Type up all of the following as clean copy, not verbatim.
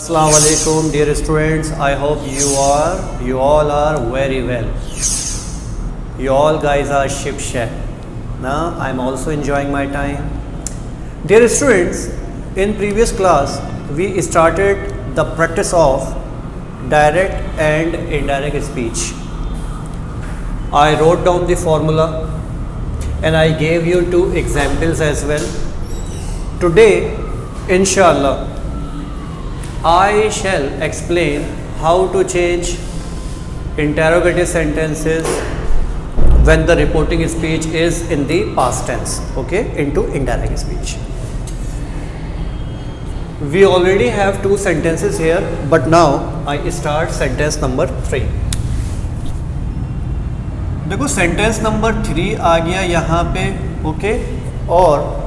Assalamu alaikum, dear students. I hope you all are very well. You all guys are ship. Now I'm also enjoying my time. Dear students, in previous class we started the practice of direct and indirect speech. I wrote down the formula and I gave you 2 examples as well. Today, inshallah, I shall explain how to change interrogative sentences when the reporting speech is in the past tense, okay, into indirect speech. We already have 2 sentences here, but now I start sentence number 3. देखो sentence number 3 आ गया यहाँ पे, okay, और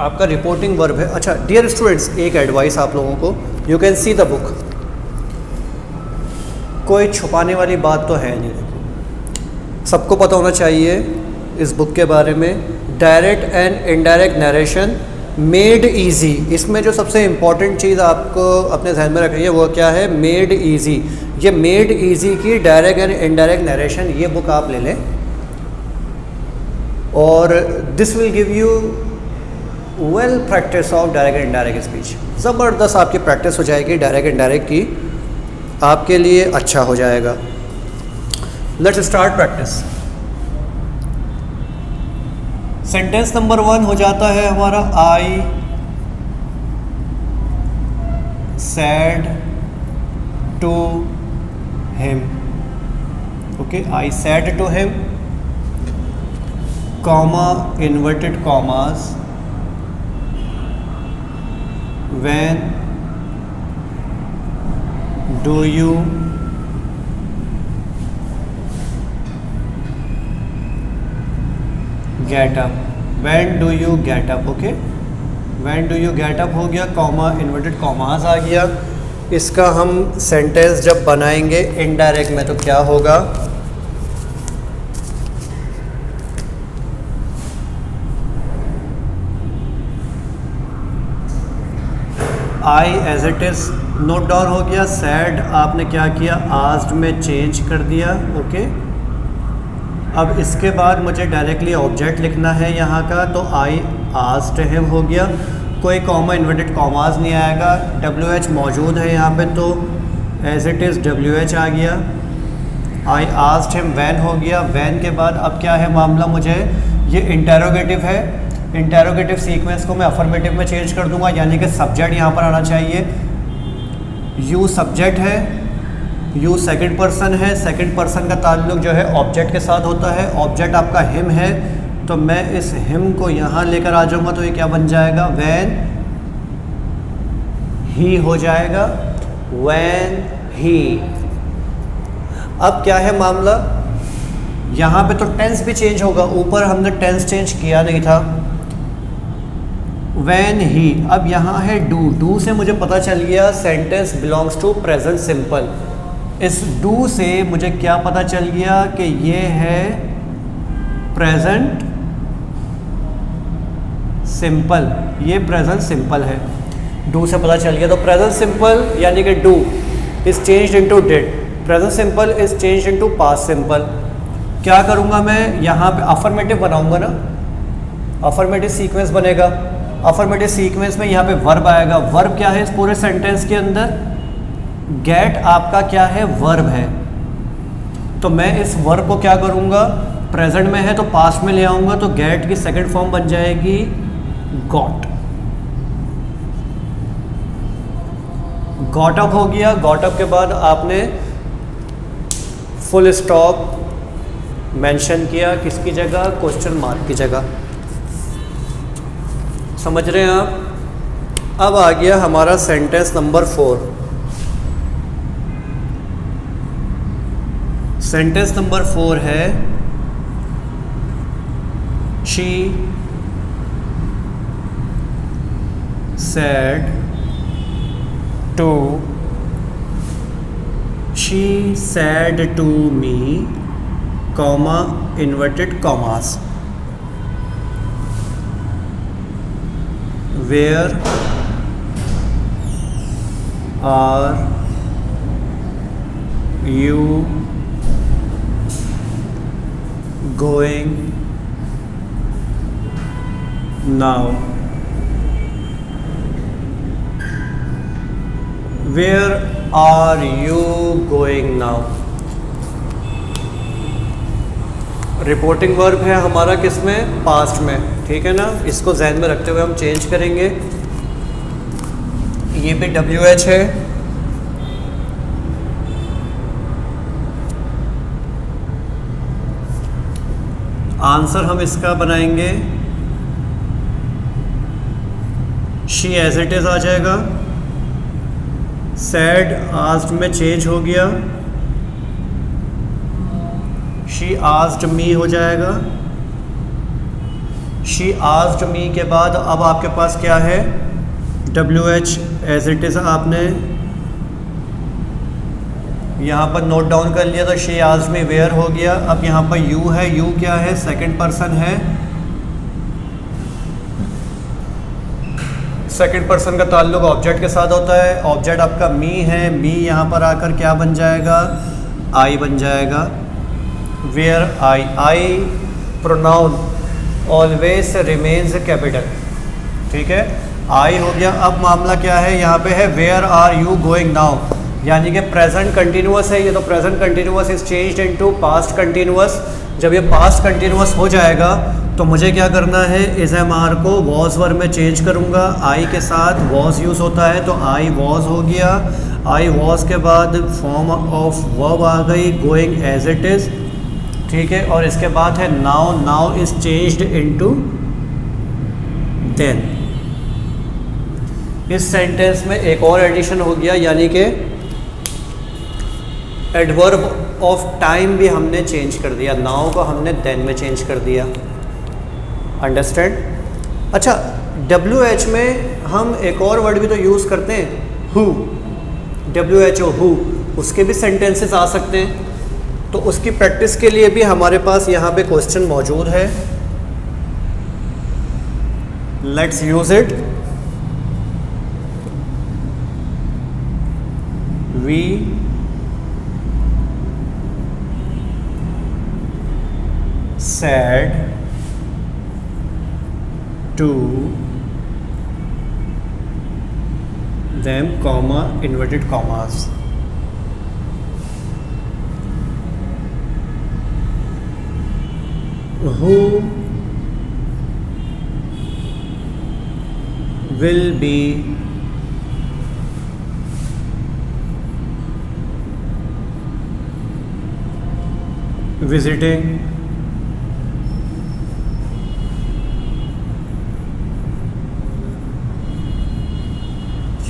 आपका reporting verb है. अच्छा dear students, एक advice आप लोगों को, you can see the book. कोई छुपाने वाली बात तो है नहीं, सबको पता होना चाहिए इस बुक के बारे में. Direct and indirect narration made easy. इसमें जो सबसे इम्पॉर्टेंट चीज़ आपको अपने ध्यान में रखनी है वो क्या है? Made easy. ये मेड इजी की डायरेक्ट एंड इनडायरेक्ट नरेशन, ये बुक आप ले लें और this will give you well practice of direct and indirect speech. ज़बरदस्त आपकी प्रैक्टिस हो जाएगी डायरेक्ट इनडायरेक्ट की, आपके लिए अच्छा हो जाएगा. Let's start practice. Sentence number 1 हो जाता है हमारा I said to him. Okay, I said to him, comma inverted commas, when do you get up? When do you get up? Okay, when do you get up हो गया, comma inverted commas आ गया. इसका हम sentence जब बनाएंगे indirect में तो क्या होगा? आई as it is note down हो गया. सैड आपने क्या किया? आस्क्ड में चेंज कर दिया. ओके, अब इसके बाद मुझे डायरेक्टली ऑब्जेक्ट लिखना है यहाँ का, तो आई आस्क्ड हिम हो गया. कोई कॉमा इन्वर्टेड कॉमास नहीं आएगा, WH मौजूद है यहाँ पे, तो एज इट इज़ WH आ गया. आई आस्क्ड हिम व्हेन हो गया. व्हेन के बाद अब क्या है मामला? मुझे ये इंटेरोगेटिव है, इंटेरोगेटिव सीक्वेंस को मैं अफर्मेटिव में चेंज कर दूंगा, यानी कि सब्जेक्ट यहाँ पर आना चाहिए. यू सब्जेक्ट है, यू सेकंड पर्सन है, सेकंड पर्सन का ताल्लुक जो है ऑब्जेक्ट के साथ होता है. ऑब्जेक्ट आपका हिम है, तो मैं इस हिम को यहाँ लेकर आ जाऊँगा, तो ये क्या बन जाएगा? व्हेन ही हो जाएगा. When he. अब क्या है मामला? यहाँ पे तो टेंस भी चेंज होगा, ऊपर हमने टेंस चेंज किया नहीं था. व्हेन ही, अब यहाँ है डू. डू से मुझे पता चल गया sentence belongs to present simple. इस डू से मुझे क्या पता चल गया कि ये है प्रेजेंट सिंपल. ये प्रेजेंट सिंपल है, डू से पता चल गया. तो प्रेजेंट सिंपल यानी कि do is changed into did, present simple is changed into past simple. क्या करूँगा मैं? यहाँ पे अफर्मेटिव बनाऊँगा ना, अफर्मेटिव सीक्वेंस बनेगा. अफर्मेटिव सीक्वेंस में यहाँ पे वर्ब आएगा. वर्ब क्या है इस पूरे सेंटेंस के अंदर? गेट आपका क्या है? वर्ब है. तो मैं इस वर्ब को क्या करूँगा? प्रेजेंट में है तो पास्ट में ले आऊँगा, तो गेट की सेकंड फॉर्म बन जाएगी गॉट. गॉट अप हो गया. गॉट अप के बाद आपने फुल स्टॉप मेंशन किया, किसकी जगह? क्वेश्चन मार्क की जगह. समझ रहे हैं आप? अब आ गया हमारा सेंटेंस नंबर 4. सेंटेंस नंबर 4 है she said to, she said to me, comma inverted commas, where are you going now, where are you going now. Reporting verb है हमारा किस में, पास्ट में, ठीक है ना। इसको ध्यान में रखते हुए हम चेंज करेंगे। ये भी WH है, आंसर हम इसका बनाएंगे शी एज इट इज आ जाएगा। सैड आस्क्ड में चेंज हो गया, शी आस्क्ड मी हो जाएगा। शी आस्क्ड मी के बाद अब आपके पास क्या है, WH एज इट इज आपने यहाँ पर नोट डाउन कर लिया, तो शी आस्क्ड मी वेयर हो गया। अब यहाँ पर यू है, यू क्या है, सेकंड पर्सन है। सेकंड पर्सन का ताल्लुक ऑब्जेक्ट के साथ होता है। ऑब्जेक्ट आपका मी है, मी यहाँ पर आकर क्या बन जाएगा, आई बन जाएगा। Where I pronoun always remains capital, ठीक है, आई हो गया। अब मामला क्या है, यहाँ पे है where are you going now, यानी कि प्रेजेंट कंटिन्यूअस है ये, तो present continuous is changed into past continuous. जब ये पास्ट कंटिन्यूअस हो जाएगा तो मुझे क्या करना है, इस MR को वॉज वर्ब में चेंज करूँगा। आई के साथ वॉज यूज़ होता है, तो आई वॉज हो गया। आई वॉज के बाद फॉर्म ऑफ वर्ब आ गई गोइंग एज इट इज़, ठीक है। और इसके बाद है now, now is changed into then. इस सेंटेंस में एक और एडिशन हो गया, यानी कि एडवर्ब ऑफ टाइम भी हमने चेंज कर दिया। नाउ को हमने देन में चेंज कर दिया। अंडरस्टैंड। अच्छा, WH में हम एक और वर्ड भी तो यूज़ करते हैं, हु, WHO, हु, उसके भी सेंटेंसेस आ सकते हैं। तो उसकी प्रैक्टिस के लिए भी हमारे पास यहाँ पे क्वेश्चन मौजूद है। Let's use it. We said to them, comma, inverted commas. Who will be visiting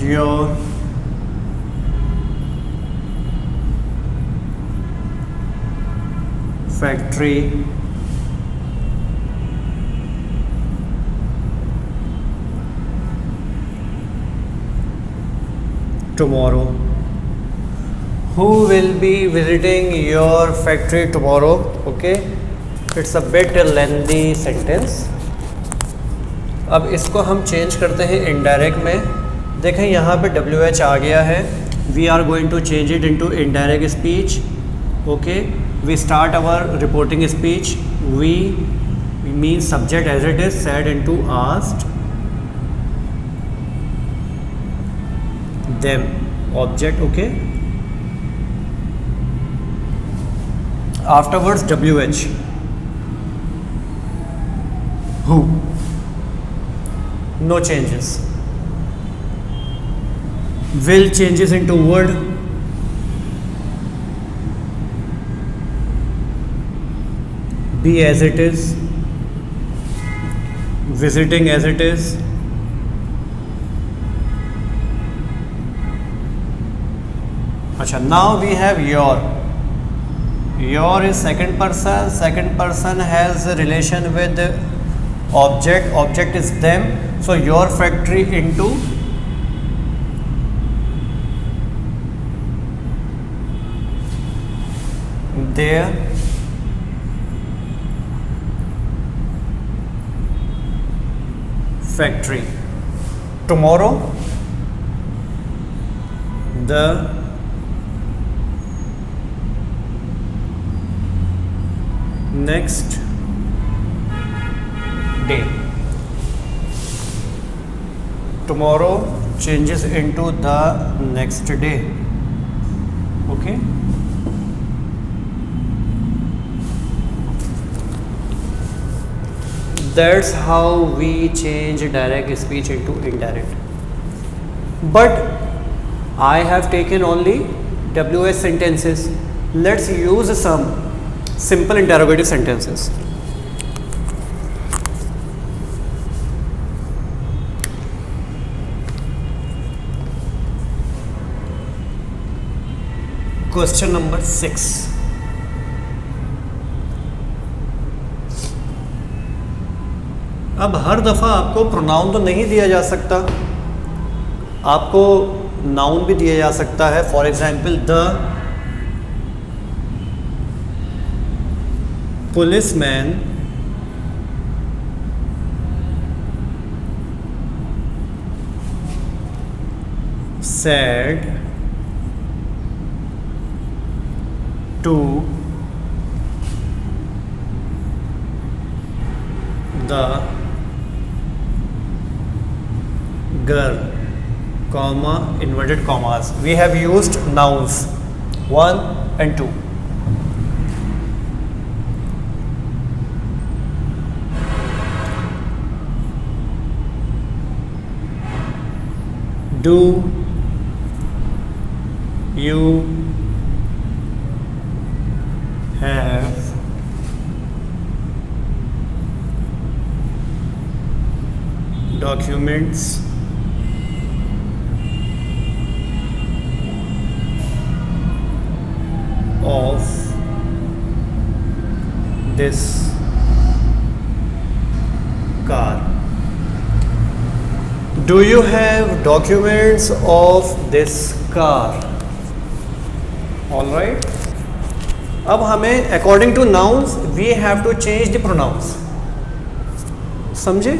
your factory tomorrow? Who will be visiting your factory tomorrow? Okay, it's a bit lengthy sentence. अब इसको हम change करते हैं indirect में। देखें यहाँ पे WH आ गया है, we are going to change it into indirect speech. Okay, we start our reporting speech. We mean subject as it is, said into asked, them object, okay, afterwards WH, who, no changes. Will changes into word, be as it is, visiting as it is, अच्छा, now we have your is second person has a relation with object is them, so your factory into their factory tomorrow the next day, tomorrow changes into the next day. Okay, that's how we change direct speech into indirect. But I have taken only WH sentences. Let's use some simple interrogative sentences. Question number 6. अब हर दफ़ा आपको pronoun तो नहीं दिया जा सकता, आपको noun भी दिया जा सकता है. For example, the policeman said to the girl, comma, inverted commas. We have used nouns 1 and 2. Do you have documents of this car? Do you have documents of this car? All right. अब हमें according to nouns we have to change the pronouns. समझे?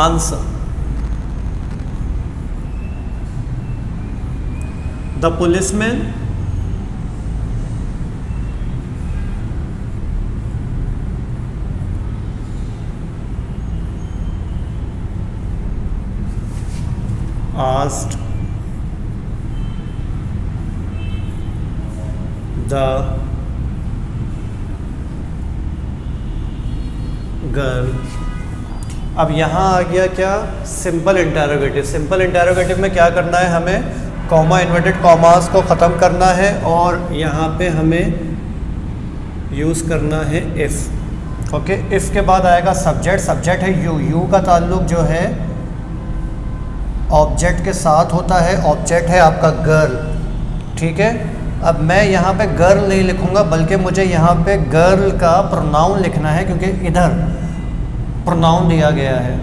Answer. The policeman asked the girl. अब यहाँ आ गया क्या, simple interrogative. Simple interrogative में क्या करना है, हमें कॉमा इन्वर्टेड कॉमास को ख़त्म करना है और यहाँ पे हमें यूज़ करना है इफ़. ओके, इफ़ के बाद आएगा सब्जेक्ट. सब्जेक्ट है यू. यू का ताल्लुक जो है ऑब्जेक्ट के साथ होता है. ऑब्जेक्ट है आपका गर्ल. ठीक है, अब मैं यहाँ पे गर्ल नहीं लिखूँगा बल्कि मुझे यहाँ पे गर्ल का प्रोनाउन लिखना है क्योंकि इधर प्रोनाउन दिया गया है.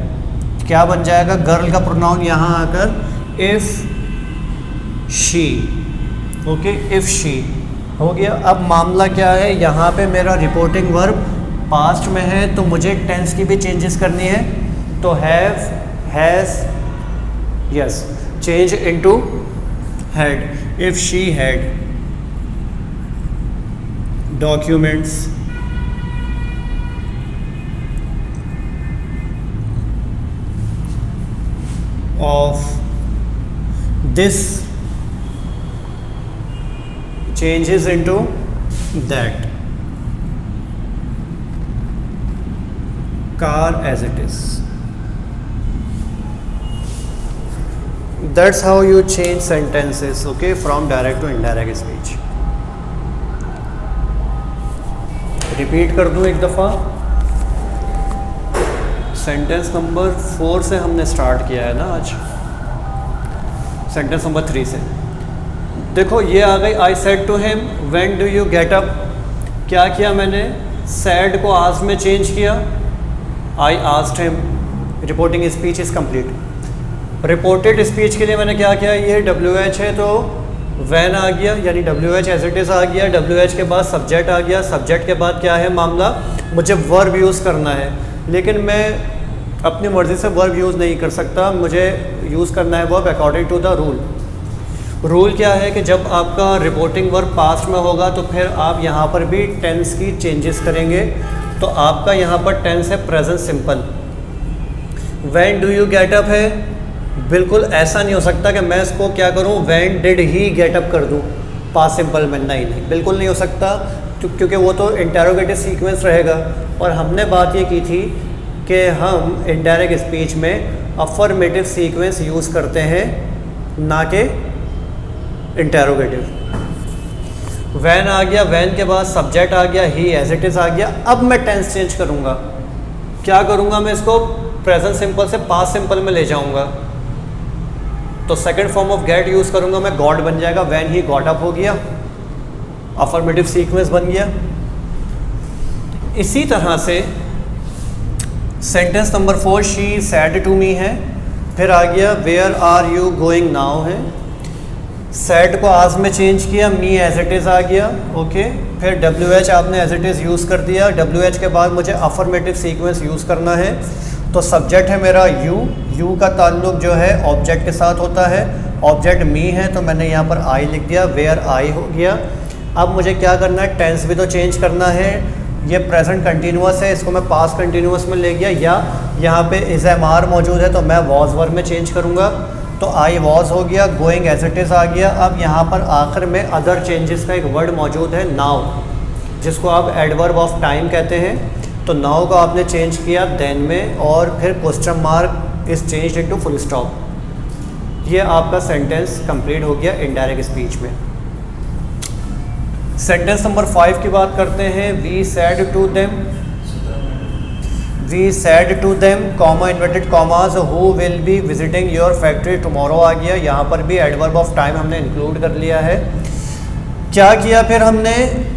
क्या बन जाएगा गर्ल का प्रोनाउन यहाँ आकर if she. Okay, if she हो गया. अब मामला क्या है, यहाँ पे मेरा रिपोर्टिंग वर्ब पास्ट में है तो मुझे टेंस की भी चेंजेस करनी है. तो have, has, yes, change into had. If she had documents of this changes into that car as it is. That's how you change sentences, okay, from direct to indirect speech. Repeat कर दूं एक दफ़ा. Sentence number 4 से हमने start किया है ना आज. सेंटेंस नंबर 3 से देखो, ये आ गई. I said to him when do you get up. क्या किया मैंने, सैड को आज में चेंज किया. I asked him. Reporting speech is complete. Reported speech के लिए मैंने क्या किया, ये WH है तो वैन आ गया, यानी WH एज इट इज़ आ गया. WH के बाद सब्जेक्ट आ गया. सब्जेक्ट के बाद क्या है मामला, मुझे वर्ब यूज़ करना है. लेकिन मैं अपनी मर्ज़ी से वर्ब यूज़ नहीं कर सकता, मुझे यूज़ करना है verb according to the rule. Rule क्या है कि जब आपका रिपोर्टिंग वर्ब पास्ट में होगा तो फिर आप यहाँ पर भी टेंस की चेंजेस करेंगे। तो आपका यहाँ पर टेंस है present simple. When do you get up है, बिल्कुल ऐसा नहीं हो सकता कि मैं इसको क्या करूँ when did he get up कर दूँ पास्ट सिंपल में, नहीं बिल्कुल नहीं हो सकता, क्योंकि वो तो इंटेरोगेटिव सीक्वेंस रहेगा। और हमने बात ये की थी कि हम इनडायरेक्ट स्पीच में अफर्मेटिव सीक्वेंस यूज़ करते हैं, ना कि इंटेरोगेटिव। वैन आ गया, वैन के बाद सब्जेक्ट आ गया, ही एज इट इज़ आ गया। अब मैं टेंस चेंज करूँगा, क्या करूँगा, मैं इसको प्रेजेंट सिंपल से पास्ट सिंपल में ले जाऊँगा। तो second form of get use करूँगा मैं, गॉट बन जाएगा, वैन ही गॉट अप हो गया, अफर्मेटिव सीक्वेंस बन गया। इसी तरह से sentence number 4 she said to me है, फिर आ गया where are you going now है, सैड को आज में चेंज किया, मी एज इट इज़ आ गया, ओके। फिर WH आपने एज इट इज़ यूज़ कर दिया, WH के बाद मुझे अफर्मेटिव सीक्वेंस यूज़ करना है। तो सब्जेक्ट है मेरा यू का ताल्लुक जो है ऑब्जेक्ट के साथ होता है, ऑब्जेक्ट मी है तो मैंने यहाँ पर आई लिख दिया, वेयर आई हो गया। अब मुझे क्या करना है, टेंस भी तो चेंज करना है। ये प्रेजेंट कंटिन्यूअस है, इसको मैं पास्ट कंटिन्यूअस में ले गया, या यहाँ पे इज़ एम आर मौजूद है तो मैं वॉज वर्ब में चेंज करूँगा। तो आई वॉज हो गया, गोइंग एज इट इज़ आ गया। अब यहाँ पर आखिर में अदर चेंजेस का एक वर्ड मौजूद है नाउ, जिसको आप एडवर्ब ऑफ टाइम कहते हैं। तो नाउ को आपने चेंज किया देन में, और फिर question mark is changed into full stop. ये आपका सेंटेंस कंप्लीट हो गया इनडायरेक्ट स्पीच में। सेंटेंस नंबर 5 की बात करते हैं। We said to them, we said to them comma inverted commas who will be visiting your factory tomorrow आ गया। यहाँ पर भी एडवर्ब ऑफ टाइम हमने इंक्लूड कर लिया है। क्या किया फिर हमने,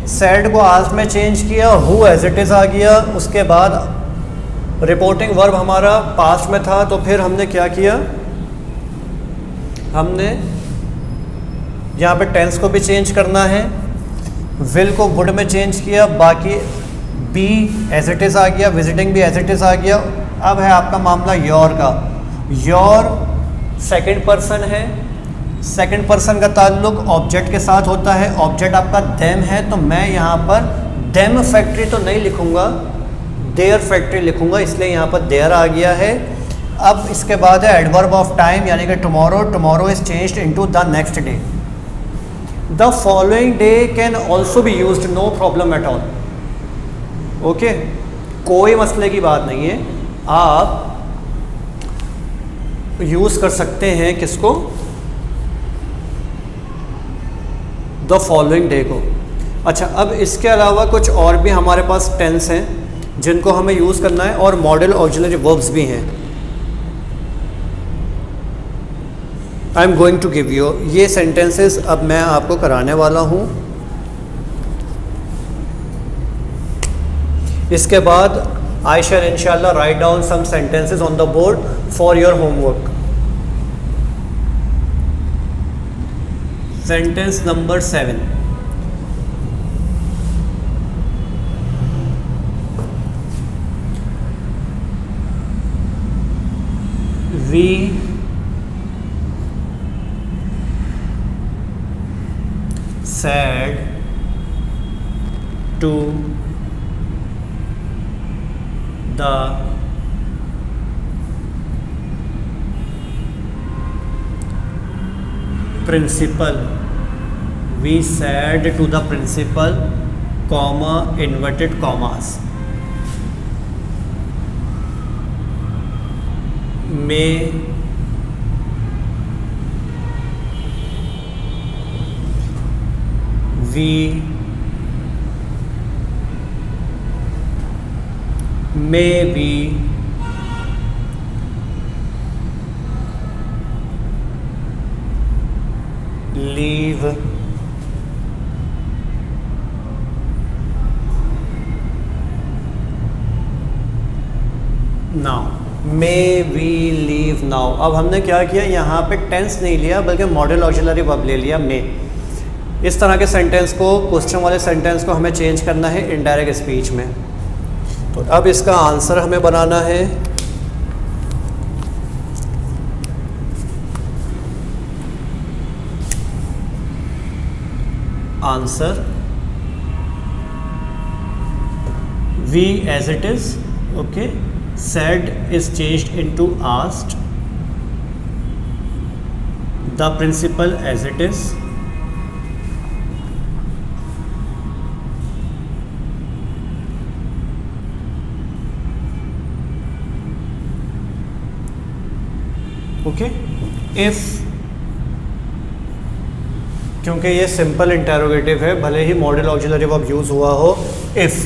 सैड को आज में चेंज किया, हु एज इट इज़ आ गया। उसके बाद रिपोर्टिंग वर्ब हमारा पास्ट में था, तो फिर हमने क्या किया, हमने यहाँ पे टेंस को भी चेंज करना है, विल को वुड में चेंज किया, बाकी बी एज इट इज़ आ गया, विजिटिंग भी एज इट इज़ आ गया। अब है आपका मामला योर का। योर सेकंड पर्सन है, सेकंड पर्सन का ताल्लुक ऑब्जेक्ट के साथ होता है, ऑब्जेक्ट आपका देम है, तो मैं यहाँ पर देम फैक्ट्री तो नहीं लिखूँगा, देयर फैक्ट्री लिखूँगा, इसलिए यहाँ पर देयर आ गया है। अब इसके बाद है एडवर्ब ऑफ टाइम, यानी कि tomorrow, tomorrow is changed into the next day. The following day can also be used, no problem at all, okay, कोई मसले की बात नहीं है, आप यूज़ कर सकते हैं किसको, द फॉलोइंग डे को। अच्छा, अब इसके अलावा कुछ और भी हमारे पास टेंस हैं जिनको हमें यूज़ करना है, और मॉडल ऑक्सिलरी वर्ब्स भी हैं। I am going to give you ये सेंटेंसेस, अब मैं आपको कराने वाला हूँ। इसके बाद आई शैल इंशाल्लाह write down some sentences on the board for your homework. Sentence number 7, we said to the principal, we said to the principal, comma inverted commas, may we leave now, may we leave now। अब हमने क्या किया, यहाँ पे tense नहीं लिया बल्कि model auxiliary verb ले लिया, मे। इस तरह के सेंटेंस को, क्वेश्चन वाले सेंटेंस को हमें चेंज करना है इनडायरेक्ट स्पीच में। तो अब इसका आंसर हमें बनाना है। answer. We as it is, okay. Said is changed into asked. The principal as it is. Okay. If, क्योंकि ये सिंपल इंटेरोगेटिव है, भले ही मॉडल ऑक्सिलरी वर्ब यूज़ हुआ हो. If,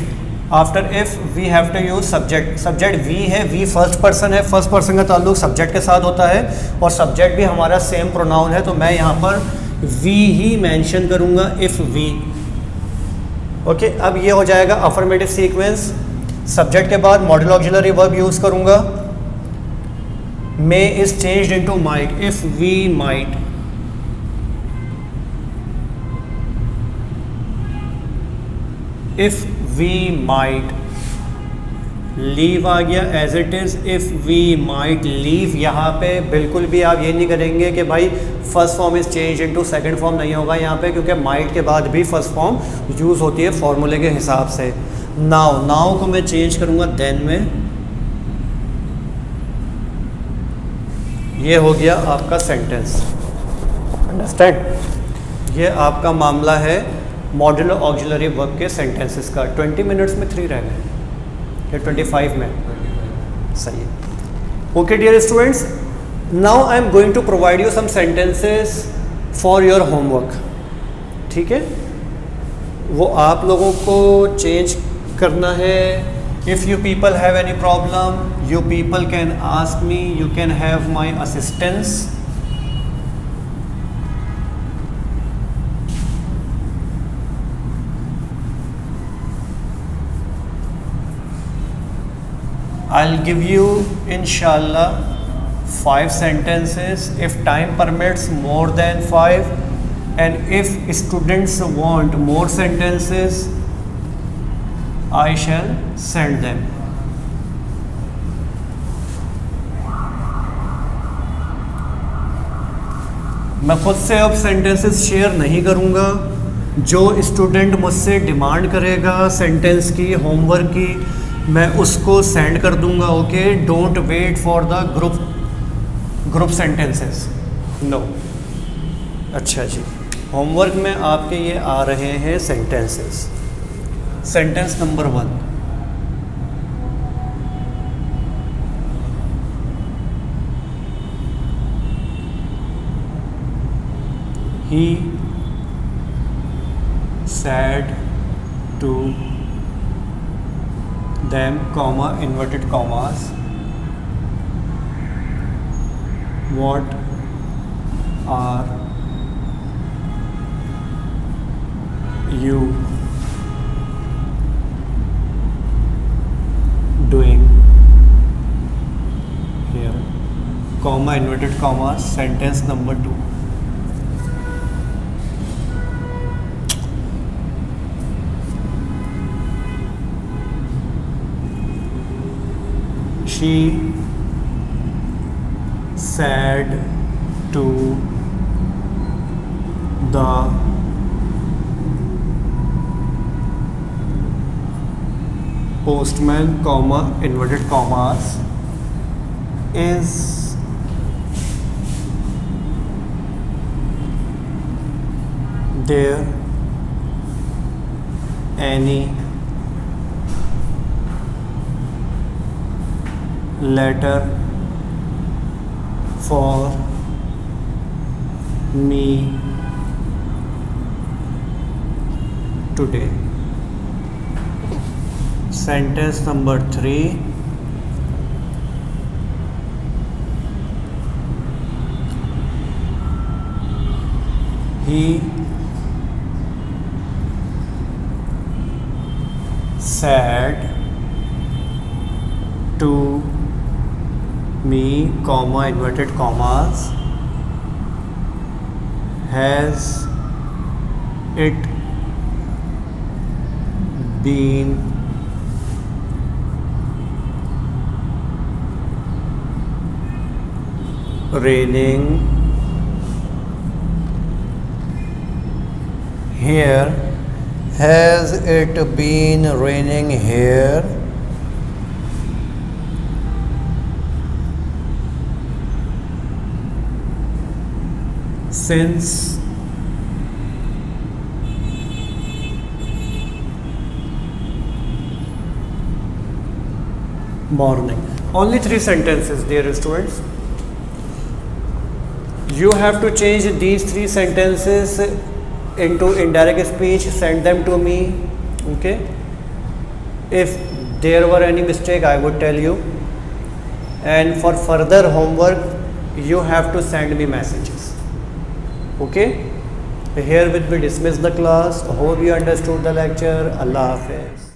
after if we have to use subject. Subject we है, we first person है, first person का ताल्लुक सब्जेक्ट के साथ होता है और सब्जेक्ट भी हमारा सेम प्रोनाउन है, तो मैं यहाँ पर वी ही मेंशन करूँगा. If we. ओके. अब ये हो जाएगा अफर्मेटिव सीक्वेंस. सब्जेक्ट के बाद मॉडल ऑक्सिलरी वर्ब यूज़ करूँगा. May is changed into might. If we might. If we might. Leave आ गया as it is. If we might leave. यहाँ पे बिल्कुल भी आप ये नहीं करेंगे कि भाई first form is change into second form, नहीं होगा यहाँ पे, क्योंकि माइट के बाद भी फर्स्ट फॉर्म यूज़ होती है फॉर्मूले के हिसाब से. नाउ, नाउ को मैं चेंज करूँगा देन में. ये हो गया आपका सेंटेंस. अंडरस्टैंड. ये आपका मामला है मॉड्यूलर ऑक्सिलरी वर्ब के सेंटेंसेस का. 20 मिनट्स में 3 रह गए या 25 में? सही है. Okay dear students, now I am going to provide you some sentences for your homework. ठीक है, वो आप लोगों को चेंज करना है. If you people have any problem, you people can ask me, you can have my assistance. I'll give you inshallah 5 sentences if time permits, more than 5, and if students want more sentences, I shall send them. मैं खुद से अब sentences share नहीं करूँगा. जो student मुझसे demand करेगा sentence की, होमवर्क की, मैं उसको सेंड कर दूँगा. Okay. Don't wait for the group sentences. No. अच्छा जी, होमवर्क में आपके ये आ रहे हैं sentences. Sentence number 1. He said to them, comma, inverted commas, what are you doing here, comma, inverted commas. Sentence number 2. She said to the postman, comma, inverted commas, is there any letter for me today? Sentence number 3. He said to me, comma, inverted commas, has it been raining here? Has it been raining here? Since morning. Only 3 sentences, dear students. You have to change these 3 sentences into indirect speech, send them to me. Okay, if there were any mistake I would tell you, and for further homework you have to send me messages. Okay, here we dismiss the class. Hope you understood the lecture. Allah Hafiz.